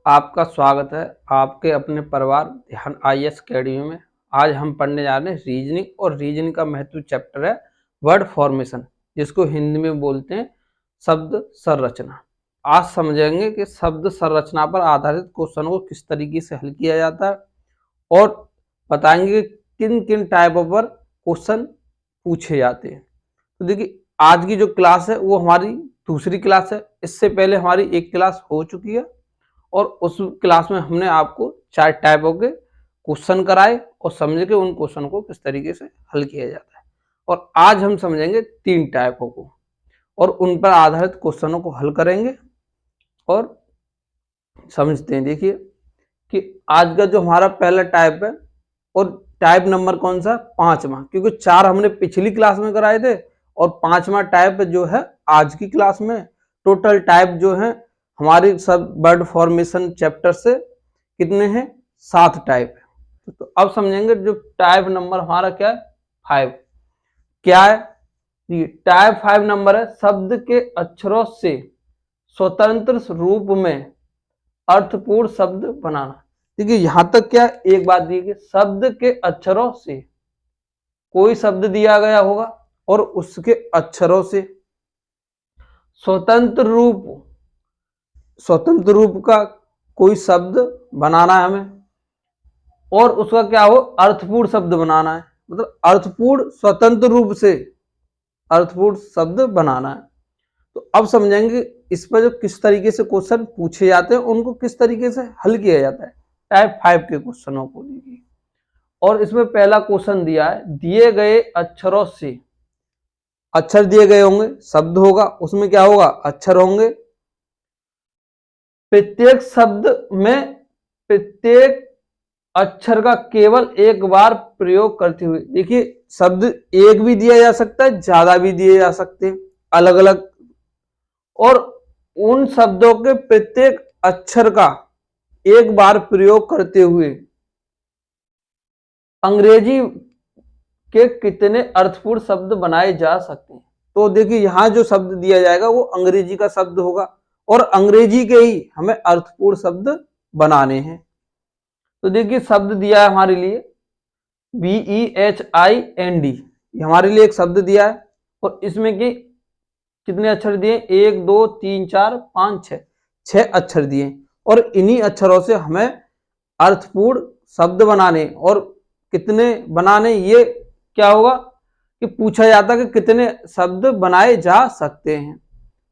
आपका स्वागत है आपके अपने परिवार ध्यान आईएएस अकेडमी में। आज हम पढ़ने जा रहे हैं रीजनिंग, और रीजनिंग का महत्व चैप्टर है वर्ड फॉर्मेशन, जिसको हिंदी में बोलते हैं शब्द संरचना। आज समझेंगे कि शब्द संरचना पर आधारित क्वेश्चन को किस तरीके से हल किया जाता है, और बताएंगे किन किन टाइपों पर क्वेश्चन पूछे जाते हैं। तो देखिए, आज की जो क्लास है वो हमारी दूसरी क्लास है। इससे पहले हमारी एक क्लास हो चुकी है, और उस क्लास में हमने आपको 4 टाइपों के क्वेश्चन कराए और समझे कि उन क्वेश्चन को किस तरीके से हल किया जाता है। और आज हम समझेंगे 3 टाइपों को, और उन पर आधारित क्वेश्चनों को हल करेंगे और समझते हैं। देखिए कि आज का जो हमारा पहला टाइप है, और टाइप नंबर कौन सा, 5वां, क्योंकि 4 हमने पिछली क्लास में कराए थे और 5वां टाइप जो है आज की क्लास में। टोटल टाइप जो है हमारी सब वर्ड फॉर्मेशन चैप्टर से कितने हैं, 7 टाइप है। तो अब समझेंगे जो टाइप नंबर हमारा क्या है, 5 क्या है। टाइप 5 नंबर है शब्द के अक्षरों से स्वतंत्र रूप में अर्थपूर्ण शब्द बनाना। देखिए यहां तक क्या है, एक बात दी कि शब्द के अक्षरों से, कोई शब्द दिया गया होगा और उसके अक्षरों से स्वतंत्र रूप का कोई शब्द बनाना है हमें, और उसका क्या हो, अर्थपूर्ण शब्द बनाना है। मतलब अर्थपूर्ण स्वतंत्र रूप से अर्थपूर्ण शब्द बनाना है। तो अब समझेंगे इस पर जो किस तरीके से क्वेश्चन पूछे जाते हैं उनको किस तरीके से हल किया जाता है टाइप 5 के क्वेश्चनों को। देखिए, और इसमें पहला क्वेश्चन दिया है, दिए गए अक्षरों से, अक्षर दिए गए होंगे, शब्द होगा, उसमें क्या होगा, अक्षर होंगे। प्रत्येक शब्द में प्रत्येक अक्षर का केवल एक बार प्रयोग करते हुए। देखिए शब्द एक भी दिया जा सकता है, ज्यादा भी दिए जा सकते हैं, अलग अलग, और उन शब्दों के प्रत्येक अक्षर का एक बार प्रयोग करते हुए अंग्रेजी के कितने अर्थपूर्ण शब्द बनाए जा सकते हैं। तो देखिए यहां जो शब्द दिया जाएगा वो अंग्रेजी का शब्द होगा, और अंग्रेजी के ही हमें अर्थपूर्ण शब्द बनाने हैं। तो देखिए शब्द दिया है हमारे लिए BEHIND, हमारे लिए एक शब्द दिया है, और इसमें कि कितने अक्षर दिए, 1 2 3 4 5 6, 6 अक्षर दिए, और इन्हीं अक्षरों से हमें अर्थपूर्ण शब्द बनाने, और कितने बनाने, ये क्या होगा कि पूछा जाता है कि कितने शब्द बनाए जा सकते हैं,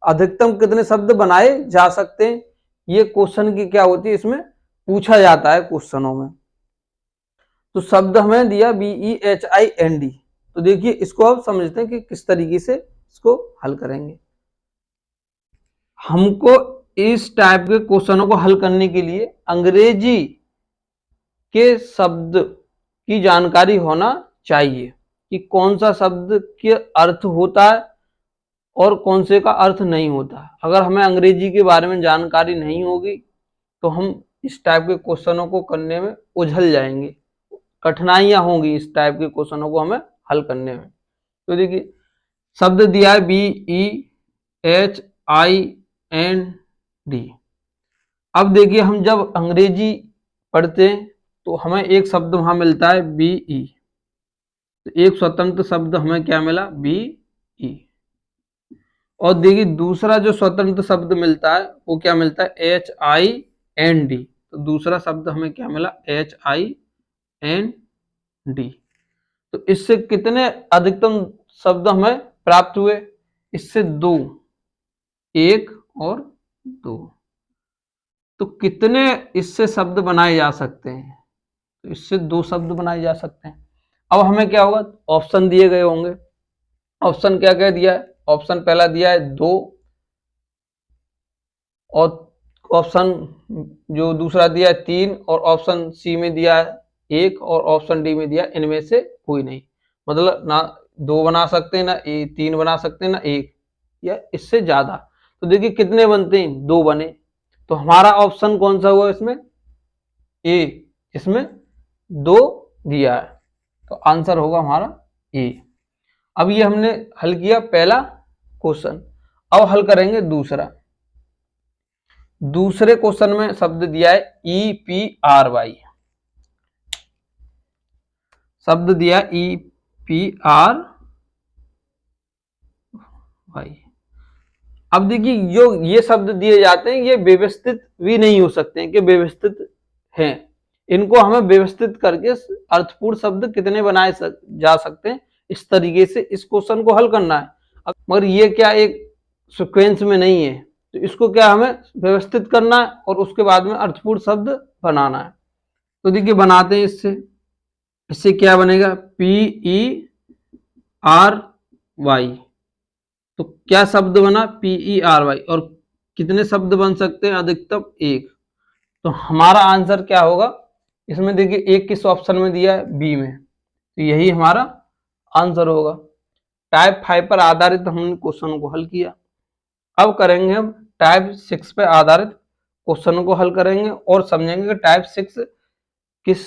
अधिकतम कितने शब्द बनाए जा सकते हैं। ये क्वेश्चन की क्या होती है, इसमें पूछा जाता है क्वेश्चनों में। तो शब्द हमें दिया BEHIND। तो देखिए इसको अब समझते हैं कि किस तरीके से इसको हल करेंगे। हमको इस टाइप के क्वेश्चनों को हल करने के लिए अंग्रेजी के शब्द की जानकारी होना चाहिए कि कौन सा शब्द के अर्थ होता है और कौन से का अर्थ नहीं होता। अगर हमें अंग्रेजी के बारे में जानकारी नहीं होगी तो हम इस टाइप के क्वेश्चनों को करने में उलझ जाएंगे, कठिनाइयां होंगी इस टाइप के क्वेश्चनों को हमें हल करने में। तो देखिए शब्द दिया है BEHIND। अब देखिए हम जब अंग्रेजी पढ़ते हैं तो हमें एक शब्द वहां मिलता है BE, तो एक स्वतंत्र शब्द हमें क्या मिला, BE। और देखिए दूसरा जो स्वतंत्र शब्द मिलता है वो क्या मिलता है, HIND। तो दूसरा शब्द हमें क्या मिला, HIND। तो इससे कितने अधिकतम शब्द हमें प्राप्त हुए, इससे 2, 1 और 2। तो कितने इससे शब्द बनाए जा सकते हैं, तो इससे 2 शब्द बनाए जा सकते हैं। अब हमें क्या होगा, ऑप्शन दिए गए होंगे। ऑप्शन क्या क्या दिया है, ऑप्शन पहला दिया है 2, और ऑप्शन जो दूसरा दिया है 3, और ऑप्शन सी में दिया है 1, और ऑप्शन डी में दिया है इनमें से कोई नहीं। मतलब ना 2 बना सकते हैं, ना 3 बना सकते हैं, ना 1, या इससे ज्यादा। तो देखिए कितने बनते हैं, 2 बने। तो हमारा ऑप्शन कौन सा हुआ इसमें, ए, इसमें 2 दिया है, तो आंसर होगा हमारा ए। अब ये हमने हल किया पहला क्वेश्चन। अब हल करेंगे दूसरा। दूसरे क्वेश्चन में शब्द दिया है EPRY, शब्द दिया EPRY। अब देखिए जो ये शब्द दिए जाते हैं ये व्यवस्थित भी नहीं हो सकते हैं कि व्यवस्थित हैं, इनको हमें व्यवस्थित करके अर्थपूर्ण शब्द कितने बनाए जा सकते हैं, इस तरीके से इस क्वेश्चन को हल करना है। मगर ये क्या एक सीक्वेंस में नहीं है, तो इसको क्या हमें व्यवस्थित करना है और उसके बाद में अर्थपूर्ण शब्द बनाना है। तो देखिए बनाते हैं इससे क्या बनेगा PERY। तो क्या शब्द बना PERY, और कितने शब्द बन सकते हैं, अधिकतम एक। तो हमारा आंसर क्या होगा इसमें, देखिए एक किस ऑप्शन में दिया है, बी में, तो यही हमारा आंसर होगा। टाइप 5 पर आधारित हमने क्वेश्चन को हल किया। अब करेंगे हम टाइप 6 पर आधारित क्वेश्चन को हल करेंगे और समझेंगे कि टाइप 6 किस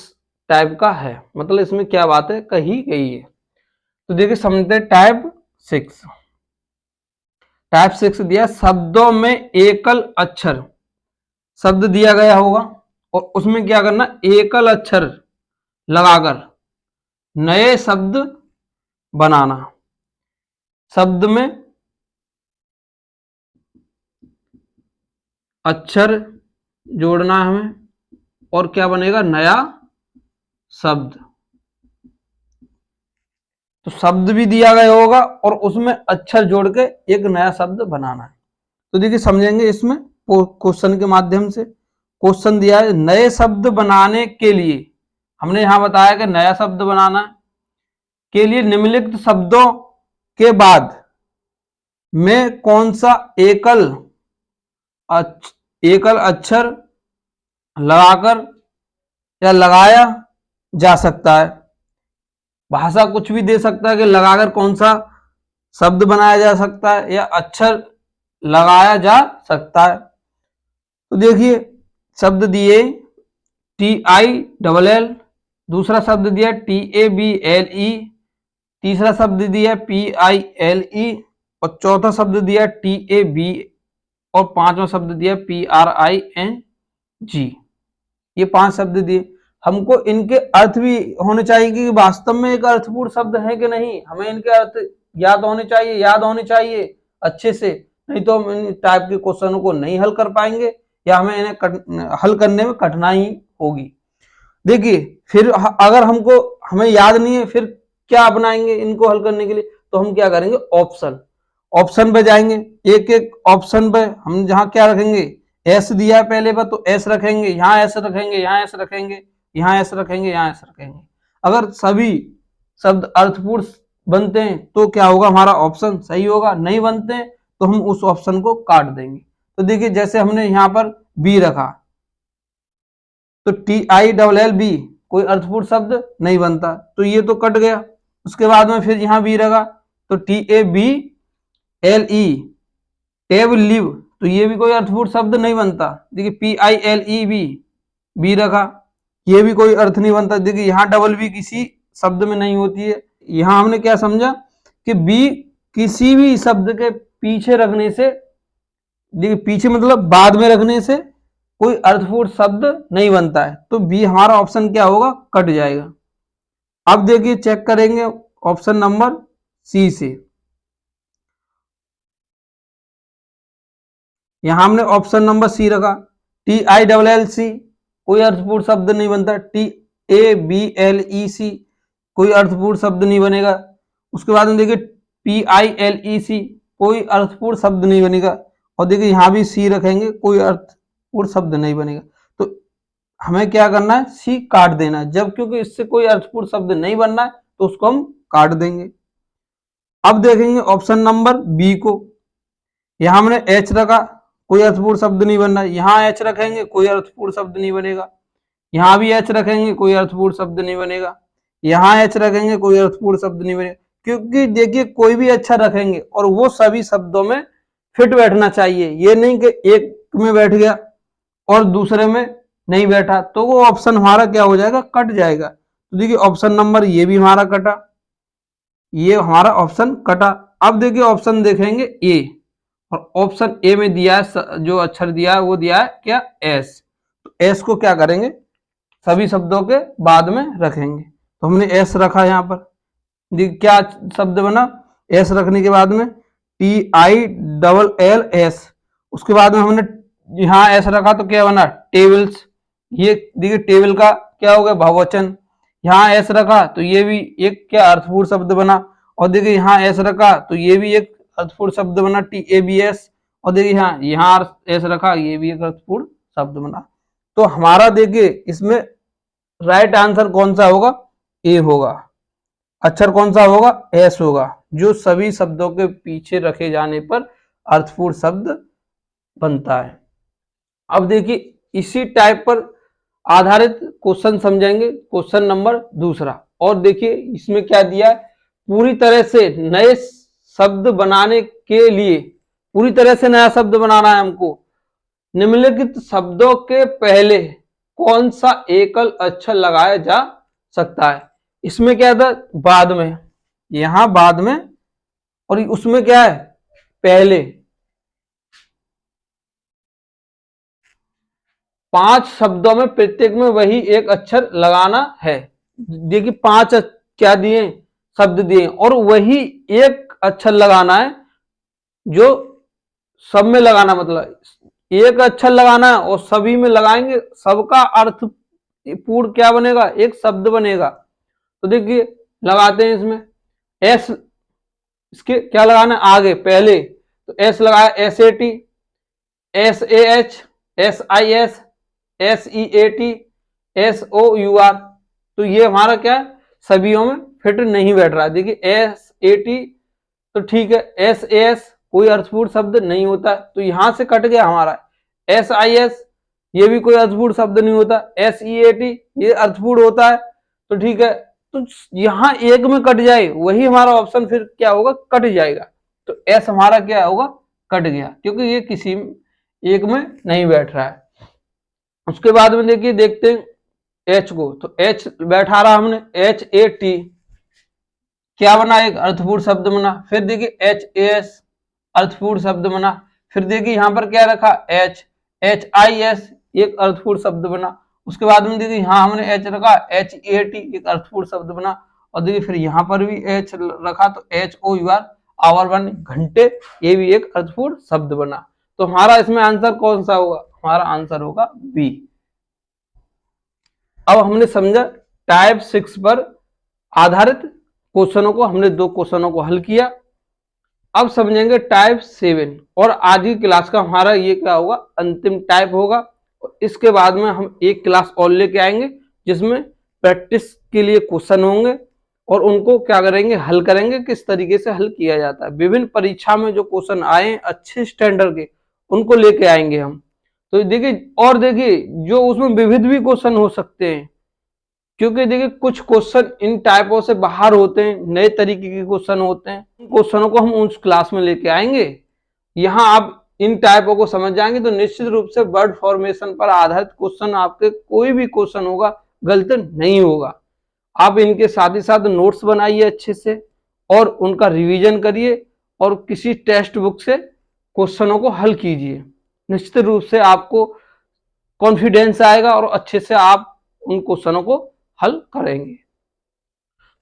टाइप का है, मतलब इसमें क्या बात है कही गई है। तो देखिए समझते हैं टाइप 6। टाइप 6 दिया शब्दों में एकल अक्षर शब्द दिया गया होगा और उसमें क्या करना, एकल अक्षर लगाकर नए शब्द बनाना। शब्द में अक्षर जोड़ना है हमें और क्या बनेगा, नया शब्द। तो शब्द भी दिया गया होगा और उसमें अक्षर जोड़ के एक नया शब्द बनाना है। तो देखिए समझेंगे इसमें क्वेश्चन के माध्यम से। क्वेश्चन दिया है नए शब्द बनाने के लिए, हमने यहां बताया कि नया शब्द बनाना के लिए निम्नलिखित शब्दों के बाद में कौन सा एकल अक्षर लगाकर या लगाया जा सकता है। भाषा कुछ भी दे सकता है कि लगाकर कौन सा शब्द बनाया जा सकता है या अक्षर लगाया जा सकता है। तो देखिए शब्द दिए TILL, दूसरा शब्द दिया TABLE, तीसरा शब्द दिया PILE और चौथा शब्द दिया TAB और पांचवा शब्द दिया PRING। ये 5 शब्द दिए। हमको इनके अर्थ भी होने चाहिए कि वास्तव में एक अर्थपूर्ण शब्द है कि नहीं, हमें इनके अर्थ याद होने चाहिए अच्छे से, नहीं तो हम इन टाइप के क्वेश्चनों को नहीं हल कर पाएंगे या हमें इन्हें हल करने में कठिनाई होगी। देखिए फिर अगर हमें याद नहीं है फिर क्या अपनाएंगे इनको हल करने के लिए, तो हम क्या करेंगे, ऑप्शन पे जाएंगे। एक एक ऑप्शन पे हम जहां क्या रखेंगे, एस दिया है पहले पर तो एस रखेंगे, यहाँ एस रखेंगे, यहाँ एस रखेंगे, यहाँ एस रखेंगे, यहाँ एस रखेंगे। अगर सभी शब्द अर्थपूर्ण बनते हैं तो क्या होगा, हमारा ऑप्शन सही होगा। नहीं बनते हैं तो हम उस ऑप्शन को काट देंगे। तो देखिए जैसे हमने यहाँ पर बी रखा तो TILLB कोई अर्थपूर्ण शब्द नहीं बनता, तो ये तो कट गया। उसके बाद में फिर यहाँ बी रखा तो TABLE टेब लिव, तो ये भी कोई अर्थपूर्ण शब्द नहीं बनता। देखिए PILEB बी रखा, ये भी कोई अर्थ नहीं बनता। देखिए यहाँ डबल बी किसी शब्द में नहीं होती है। यहाँ हमने क्या समझा कि बी किसी भी शब्द के पीछे रखने से, देखिए पीछे मतलब बाद में रखने से कोई अर्थपूर्ण शब्द नहीं बनता है, तो बी हमारा ऑप्शन क्या होगा, कट जाएगा। अब देखिए चेक करेंगे ऑप्शन नंबर सी से। यहां हमने ऑप्शन नंबर सी रखा, TILLC कोई अर्थपूर्ण शब्द नहीं बनता, TABLEC कोई अर्थपूर्ण शब्द नहीं बनेगा। उसके बाद में देखिए PILEC कोई अर्थपूर्ण शब्द नहीं बनेगा, और देखिए यहां भी सी रखेंगे, कोई अर्थपूर्ण शब्द नहीं बनेगा। तो हमें क्या करना है, सी काट देना है। जब क्योंकि इससे कोई अर्थपूर्ण शब्द नहीं बनना है तो उसको हम काट देंगे। अब देखेंगे ऑप्शन नंबर बी को। यहां हमने एच रखा, कोई अर्थपूर्ण शब्द नहीं बनना, यहाँ एच रखेंगे कोई अर्थपूर्ण शब्द नहीं बनेगा, यहाँ भी एच रखेंगे कोई अर्थपूर्ण शब्द नहीं बनेगा, यहाँ एच रखेंगे कोई अर्थपूर्ण शब्द नहीं बनेगा। क्योंकि देखिए कोई भी अच्छा रखेंगे और वो सभी शब्दों में फिट बैठना चाहिए, ये नहीं कि एक में बैठ गया और दूसरे में नहीं बैठा, तो वो ऑप्शन हमारा क्या हो जाएगा, कट जाएगा। तो देखिए ऑप्शन नंबर ये भी हमारा कटा, ये हमारा ऑप्शन कटा। अब देखिए ऑप्शन देखेंगे ए, और ऑप्शन ए में दिया है, जो अक्षर दिया है वो दिया है क्या, एस। तो एस को क्या करेंगे, सभी शब्दों के बाद में रखेंगे। तो हमने एस रखा यहाँ पर, क्या शब्द बना, एस रखने के बाद में TILL S, उसके बाद में हमने यहाँ एस रखा तो क्या बना, टेबल्स। ये देखिए टेबल का क्या हो गया, बहुवचन। यहाँ एस रखा तो ये भी एक क्या अर्थपूर्ण शब्द बना। और देखिए यहाँ एस रखा तो ये भी एक अर्थपूर्ण शब्द बना, TABS। और देखिए यहाँ एस रखा, ये भी एक अर्थपूर्ण शब्द बना। तो हमारा देखिए इसमें राइट आंसर कौन सा होगा, ए होगा। अक्षर कौन सा होगा, एस होगा, जो सभी शब्दों के पीछे रखे जाने पर अर्थपूर्ण शब्द बनता है। अब देखिए इसी टाइप पर आधारित क्वेश्चन समझेंगे, क्वेश्चन नंबर दूसरा। और देखिए इसमें क्या दिया है, पूरी तरह से नए शब्द बनाने के लिए, पूरी तरह से नया शब्द बनाना है हमको। निम्नलिखित शब्दों के पहले कौन सा एकल अक्षर लगाया जा सकता है। इसमें क्या था, बाद में, यहां बाद में, और उसमें क्या है, पहले। 5 शब्दों में प्रत्येक में वही एक अक्षर लगाना है। देखिए 5 क्या दिए, शब्द दिए, और वही एक अक्षर लगाना है, जो सब में लगाना, मतलब एक अक्षर लगाना है और सभी में लगाएंगे, सबका अर्थ पूर्ण क्या बनेगा, एक शब्द बनेगा। तो देखिए लगाते हैं इसमें एस, इसके क्या लगाना है आगे, पहले। तो एस लगाया, SAT, SAH, SIS, SEAT, SOUR। तो ये हमारा क्या है, सभीयों में फिट नहीं बैठ रहा है। देखिए SAT तो ठीक है, SAS कोई अर्थपूर्ण शब्द नहीं होता, तो यहां से कट गया हमारा। SIS ये भी कोई अर्थपूर्ण शब्द नहीं होता, SEAT ये अर्थपूर्ण होता है, तो ठीक है। तो यहां एक में कट जाए, वही हमारा ऑप्शन फिर क्या होगा, कट जाएगा। तो एस हमारा क्या होगा, कट गया, क्योंकि ये किसी एक में नहीं बैठ रहा है। उसके बाद में देखिए देखते हैं एच को। तो एच बैठा रहा हमने, HAT क्या बना, एक अर्थपूर्ण शब्द बना। फिर देखिए HAS अर्थपूर्ण शब्द बना। फिर देखिए यहां पर क्या रखा, HIS एक अर्थपूर्ण शब्द बना। उसके बाद में देखिए यहाँ हमने H रखा, HEAT एक अर्थपूर्ण शब्द बना। और देखिए फिर यहाँ पर भी H रखा तो HOUR आवर वन घंटे, ये भी एक अर्थपूर्ण शब्द बना। तो हमारा इसमें आंसर कौन सा होगा, हमारा आंसर होगा बी। अब हमने समझा टाइप 6 पर आधारित क्वेश्चनों को, हमने 2 क्वेश्चनों को हल किया। अब समझेंगे टाइप 7, और आज की क्लास का हमारा ये क्या होगा, अंतिम टाइप होगा। इसके बाद में हम एक क्लास और लेके आएंगे, जिसमें प्रैक्टिस के लिए क्वेश्चन होंगे, और उनको क्या करेंगे, हल करेंगे, किस तरीके से हल किया जाता है। विभिन्न परीक्षा में जो क्वेश्चन आए अच्छे स्टैंडर्ड के, उनको लेके आएंगे हम। तो देखिए, और देखिए जो उसमें विविध भी क्वेश्चन हो सकते हैं, क्योंकि देखिए कुछ क्वेश्चन इन टाइपों से बाहर होते हैं, नए तरीके के क्वेश्चन होते हैं। क्वेश्चनों को हम उस क्लास में लेके आएंगे। यहाँ आप इन टाइपों को समझ जाएंगे तो निश्चित रूप से वर्ड फॉर्मेशन पर आधारित क्वेश्चन, आपके कोई भी क्वेश्चन होगा गलत नहीं होगा। आप इनके साथ ही साथ नोट्स बनाइए अच्छे से, और उनका रिवीजन करिए, और किसी टेक्स्ट बुक से क्वेश्चनों को हल कीजिए। निश्चित रूप से आपको कॉन्फिडेंस आएगा, और अच्छे से आप उन क्वेश्चनों को हल करेंगे।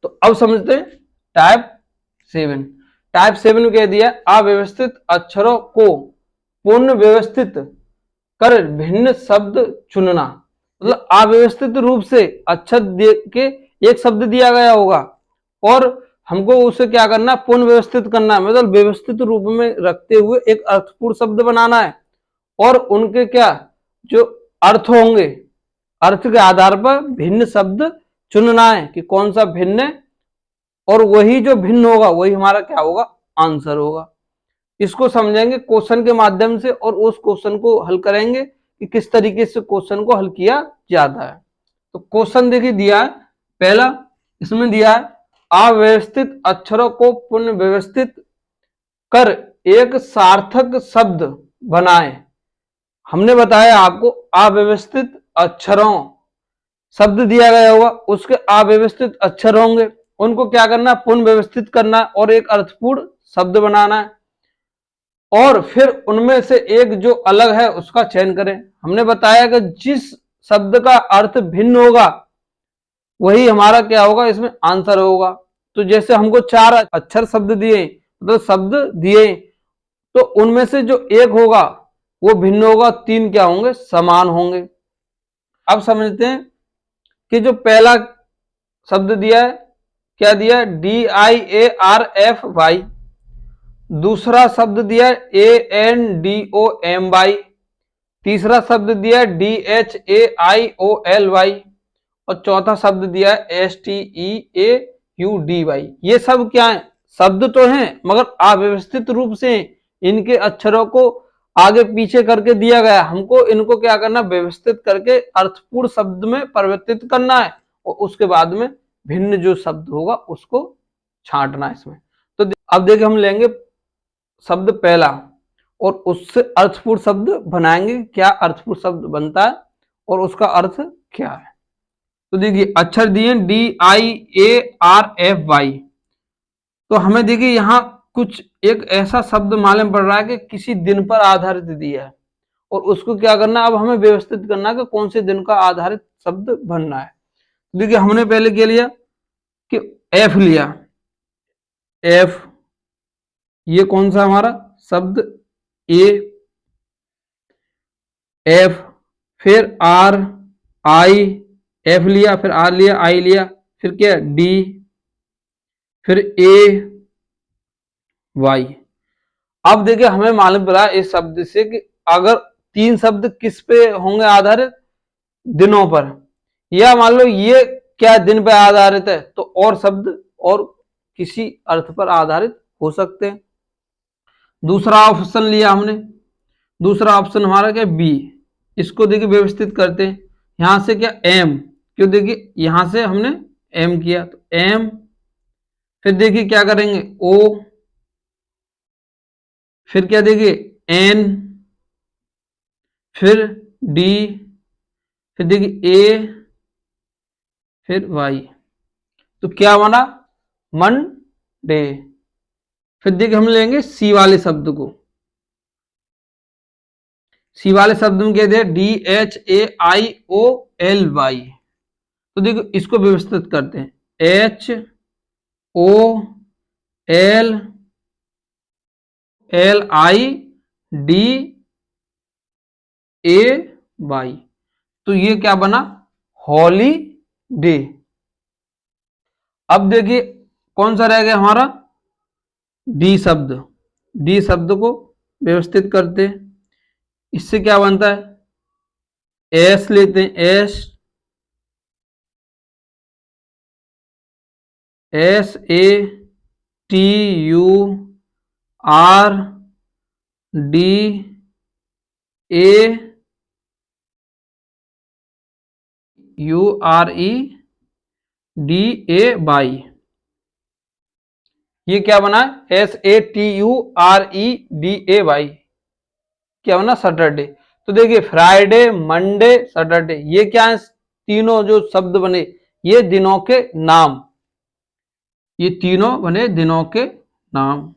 तो अब समझते हैं टाइप 7। टाइप 7 में कह दिया, अव्यवस्थित अक्षरों को पुनः व्यवस्थित कर भिन्न शब्द चुनना। मतलब अव्यवस्थित रूप से अक्षर दे के एक शब्द दिया गया होगा, और हमको उसे क्या करना, पुनः व्यवस्थित करना है, मतलब व्यवस्थित रूप में रखते हुए एक अर्थपूर्ण शब्द बनाना है। और उनके क्या जो अर्थ होंगे, अर्थ के आधार पर भिन्न शब्द चुनना है कि कौन सा भिन्न है, और वही जो भिन्न होगा वही हमारा क्या होगा, आंसर होगा। इसको समझेंगे क्वेश्चन के माध्यम से, और उस क्वेश्चन को हल करेंगे कि किस तरीके से क्वेश्चन को हल किया जाता है। तो क्वेश्चन देखिए दिया है, पहला इसमें दिया है, अव्यवस्थित अक्षरों को पुनः व्यवस्थित कर एक सार्थक शब्द बनाएं। हमने बताया आपको अव्यवस्थित अक्षरों, शब्द दिया गया होगा, उसके अव्यवस्थित अक्षर होंगे, उनको क्या करना है, पुनः व्यवस्थित करना है, और एक अर्थपूर्ण शब्द बनाना है। और फिर उनमें से एक जो अलग है उसका चयन करें। हमने बताया कि जिस शब्द का अर्थ भिन्न होगा वही हमारा क्या होगा, इसमें आंसर होगा। तो जैसे हमको 4 अक्षर शब्द दिए, मतलब शब्द दिए, तो उनमें से जो एक होगा वो भिन्न होगा, 3 क्या होंगे, समान होंगे। अब समझते हैं कि जो पहला शब्द दिया है, क्या दिया है, DIARFY। दूसरा शब्द दिया है ANDOMY। तीसरा शब्द दिया है DHAIOLY। और चौथा शब्द दिया है STEAUDY। ये सब क्या है, शब्द तो हैं मगर अव्यवस्थित रूप से इनके अक्षरों को आगे पीछे करके दिया गया। हमको इनको क्या करना, व्यवस्थित करके अर्थपूर्ण शब्द में परिवर्तित करना है और उसके बाद में भिन्न जो शब्द होगा उसको छांटना है इसमें। तो अब देखिए हम लेंगे शब्द पहला और उससे अर्थपूर्ण शब्द बनाएंगे। क्या अर्थपूर्ण शब्द बनता है और उसका अर्थ क्या है। तो देखिए अक्षर दिए DIARFY। तो हमें देखिए यहाँ कुछ एक ऐसा शब्द मालूम पड़ रहा है कि किसी दिन पर आधारित दिया है और उसको क्या करना, अब हमें व्यवस्थित करना है कि कौन से दिन का आधारित शब्द बनना है। देखिए हमने पहले क्या लिया कि F लिया। F ये कौन सा हमारा शब्द, A F, फिर R I, F लिया, फिर R लिया, I लिया, फिर क्या D, फिर AY। अब देखिए हमें मालूम पड़ा इस शब्द से कि अगर 3 शब्द किस पे होंगे आधारित, दिनों पर, या मान लो ये क्या दिन पे आधारित है तो और शब्द और किसी अर्थ पर आधारित हो सकते हैं। दूसरा ऑप्शन लिया हमने, दूसरा ऑप्शन हमारा क्या, बी। इसको देखिए व्यवस्थित करते हैं, यहां से क्या एम, क्यों देखिए यहां से हमने एम किया तो एम, फिर देखिए क्या करेंगे ओ, फिर क्या देखिए एन, फिर डी, फिर देखिए ए, फिर वाई। तो क्या बना, मन डे। फिर देखिए हम लेंगे सी वाले शब्द को। सी वाले शब्द में क्या दिया, DHAIOLY। तो देखो इसको व्यवस्थित करते हैं, HOLLIDAY। तो ये क्या बना, हॉली डे। अब देखिए कौन सा रह गया हमारा, डी शब्द। डी शब्द को व्यवस्थित करते हैं, इससे क्या बनता है, एस लेते हैं, SATUREDAY। ये क्या बना, SATUREDAY, क्या बना, सैटरडे। तो देखिए फ्राइडे, मंडे, सैटरडे, ये क्या है, तीनों जो शब्द बने ये दिनों के नाम, ये तीनों बने दिनों के नाम।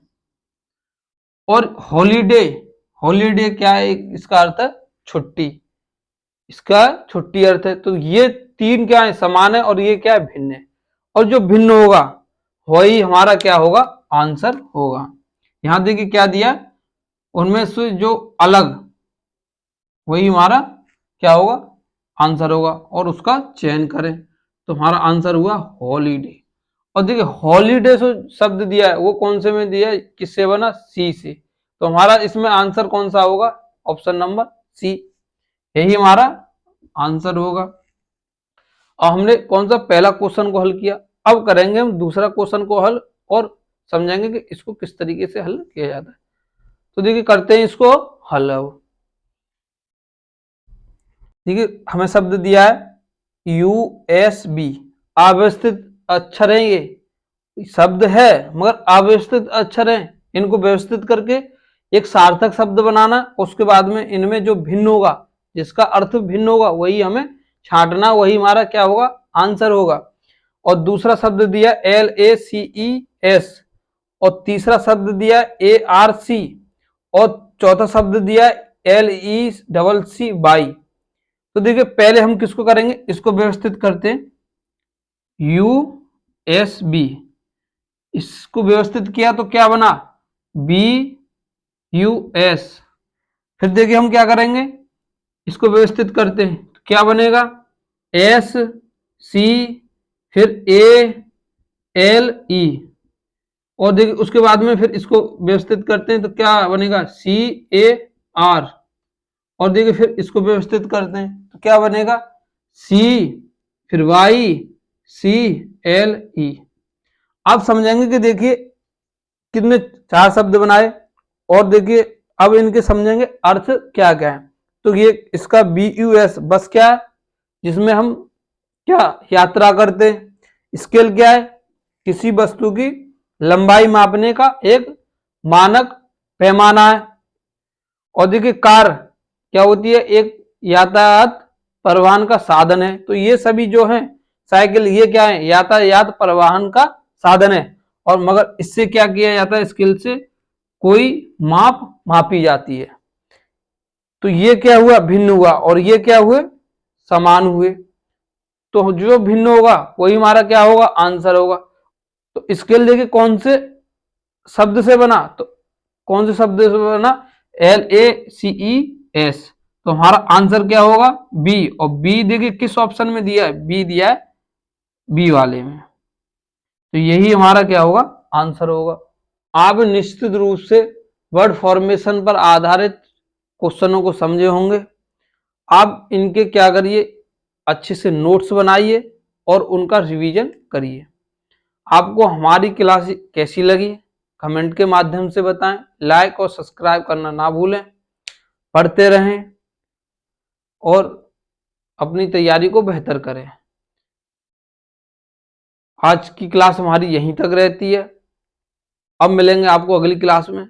और हॉलीडे, हॉलीडे क्या है, इसका अर्थ है छुट्टी, इसका छुट्टी अर्थ है। तो ये 3 क्या है, समान है और ये क्या है, भिन्न है। और जो भिन्न होगा वही हमारा क्या होगा, आंसर होगा। यहां देखिए क्या दिया, उनमें से जो अलग वही हमारा क्या होगा, आंसर होगा और उसका चयन करें। तो हमारा आंसर हुआ हॉलीडे। और देखिए हॉलीडे जो शब्द दिया है वो कौन से में दिया है, किससे बना, सी से। तो हमारा इसमें आंसर कौन सा होगा, ऑप्शन नंबर सी, यही हमारा आंसर होगा। और हमने कौन सा, पहला क्वेश्चन को हल किया। अब करेंगे हम दूसरा क्वेश्चन को हल और समझेंगे कि इसको किस तरीके से हल किया जाता है। तो देखिए करते हैं इसको हल। अब देखिए हमें शब्द दिया है USB, अव्यवस्थित अक्षर है, ये शब्द है मगर अव्यवस्थित अक्षर है, इनको व्यवस्थित करके एक सार्थक शब्द बनाना, उसके बाद में इनमें जो भिन्न होगा, जिसका अर्थ भिन्न होगा वही हमें छांटना, वही हमारा क्या होगा, आंसर होगा। और दूसरा शब्द दिया LACES और तीसरा शब्द दिया ARC और चौथा शब्द दिया है LECC बाई। तो देखिए पहले हम किसको करेंगे, इसको व्यवस्थित करते हैं, USB, इसको व्यवस्थित किया तो क्या बना, BUS। फिर देखिए हम क्या करेंगे, इसको व्यवस्थित करते हैं तो क्या बनेगा, SC, फिर ALE, और देखिए उसके बाद में फिर इसको व्यवस्थित करते हैं तो क्या बनेगा, CAR, और देखिए फिर इसको व्यवस्थित करते हैं तो क्या बनेगा, C, फिर YCLE। आप समझेंगे कि देखिए कितने 4 शब्द बनाए, और देखिए अब इनके समझेंगे अर्थ क्या क्या है। तो ये इसका BUS बस क्या है, जिसमें हम क्या यात्रा करते हैं। स्केल क्या है, किसी वस्तु की लंबाई मापने का एक मानक पैमाना है। और देखिए कार क्या होती है, एक यातायात परिवहन का साधन है। तो ये सभी जो है, साइकिल, ये क्या है, यातायात परिवहन का साधन है। और मगर इससे क्या किया जाता है, स्केल से कोई माप मापी जाती है। तो ये क्या हुआ, भिन्न हुआ, और ये क्या हुए, समान हुए। तो जो भिन्न होगा वही हमारा क्या होगा, आंसर होगा। तो स्केल देखिए कौन से शब्द से बना, तो कौन से शब्द से बना, LACES। तो हमारा आंसर क्या होगा, बी। और बी देखिए किस ऑप्शन में दिया है, बी दिया है, बी वाले में। तो यही हमारा क्या होगा, आंसर होगा। आप निश्चित रूप से वर्ड फॉर्मेशन पर आधारित क्वेश्चनों को समझे होंगे। आप इनके क्या करिए, अच्छे से नोट्स बनाइए और उनका रिवीजन करिए। आपको हमारी क्लास कैसी लगी कमेंट के माध्यम से बताएं। लाइक और सब्सक्राइब करना ना भूलें। पढ़ते रहें और अपनी तैयारी को बेहतर करें। आज की क्लास हमारी यहीं तक रहती है। अब मिलेंगे आपको अगली क्लास में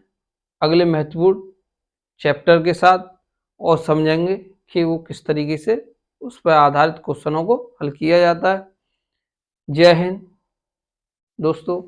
अगले महत्वपूर्ण चैप्टर के साथ, और समझेंगे कि वो किस तरीके से उस पर आधारित क्वेश्चनों को हल किया जाता है। जय हिंद दोस्तों।